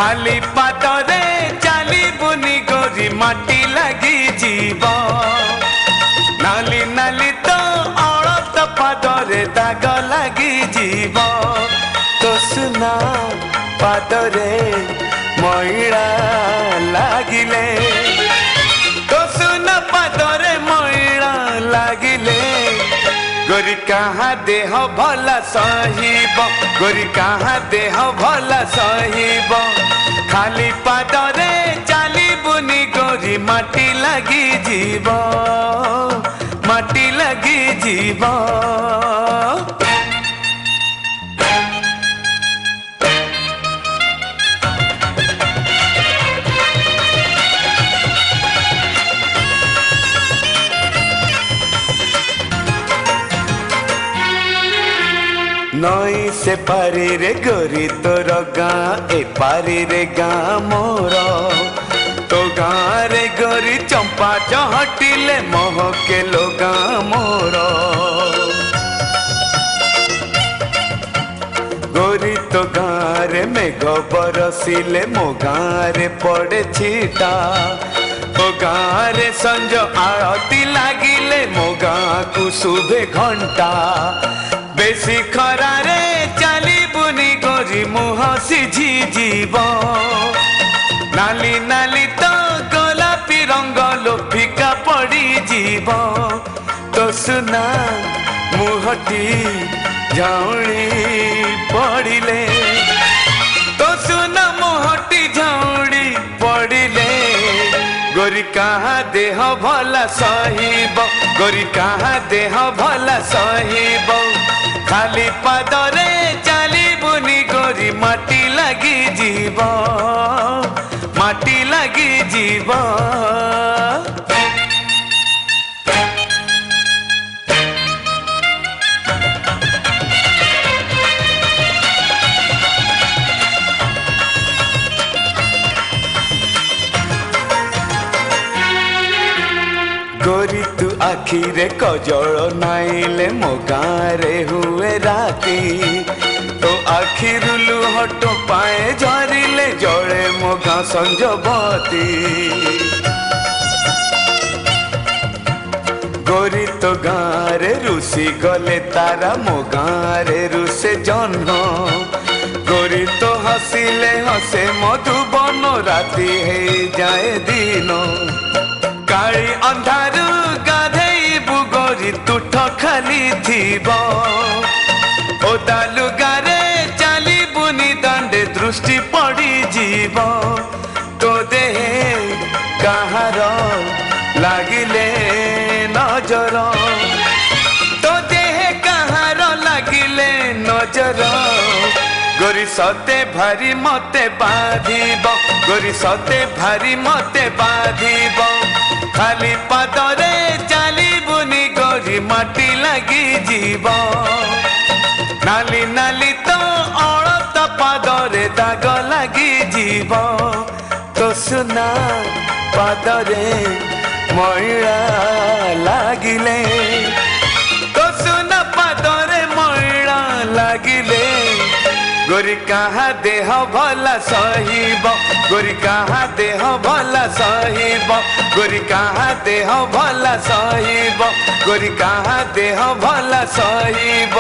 खाली पादरे चलबुनि गोरी माटी लगी जीव नाली नाली तो अड़त पादरे दाग लगी जीव तो सुना पादरे मैला लागिले तो सुना पादरे मैला लागिले गोरी कहाँ देह भला सहिब गोरी कहाँ देह भला सहिब खाली पादरे चलबुनि गोरी माटी लगी जीव माटी लगी जीव नई से पारी रे गोरी तोर गाँ ए पारी रे गाँ मोर तो गाँ रे गोरी चंपा चहटिले महके लो गाँ मोर गोरी तो गाँ रे मेघ बरसिले मो गाँ रे पड़े छिटा तो गाँ रे संज आरती लागिले मो गाँ को शुभे घंटा बेसी खरारे चलबुनि गोरी मुह सिझी जीव नाली नाली तो गोलापी रंग लो फिका पड़ी जीव तो सुना मुहटी झाउणी पड़िले तो सुना मुहटी झाउणी पड़िले गोरी कहाँ देह भला सहिब गोरी कहाँ देह भला सहिब खाली पादरे चलबुनि गोरी माटी लगी जीव माटी लगी जीव गोरी तू आखिरे कजल नाइले मो गाँ रे हुए राती तो आखिरु लुहट पाए झरिले जड़े मो गाँ संजबती गोरी तो गाँ रे रुसी गले तारा मो गाँ रे रुसे जन्म गोरी तो हसिले हसे मधुबन राती है जाए दिन काली अंधारू गाधेबु गोरी तुठ खाली थीब ओदा लुगारे चलबुनि दंडे दृष्टि पड़ी जीव तो देहे कहार लागिले नजर तो देहे कहार लागिले नजर गोरी सते भारी मते बाधिब गोरी सते भारी मते बाधिब खाली पादरे चलबुनि गोरी माटी लगी जीव नाली नाली तो अड़त पादरे दाग लगी जीव तो सुना पादरे मैला लागिले तो सुना पादरे मैला लागिले गोरी कहाँ देह भला सहिब गोरी कहाँ देह भला सहिब गोरी कहाँ देह भला सहिब गोरी कहाँ देह भला सहिब।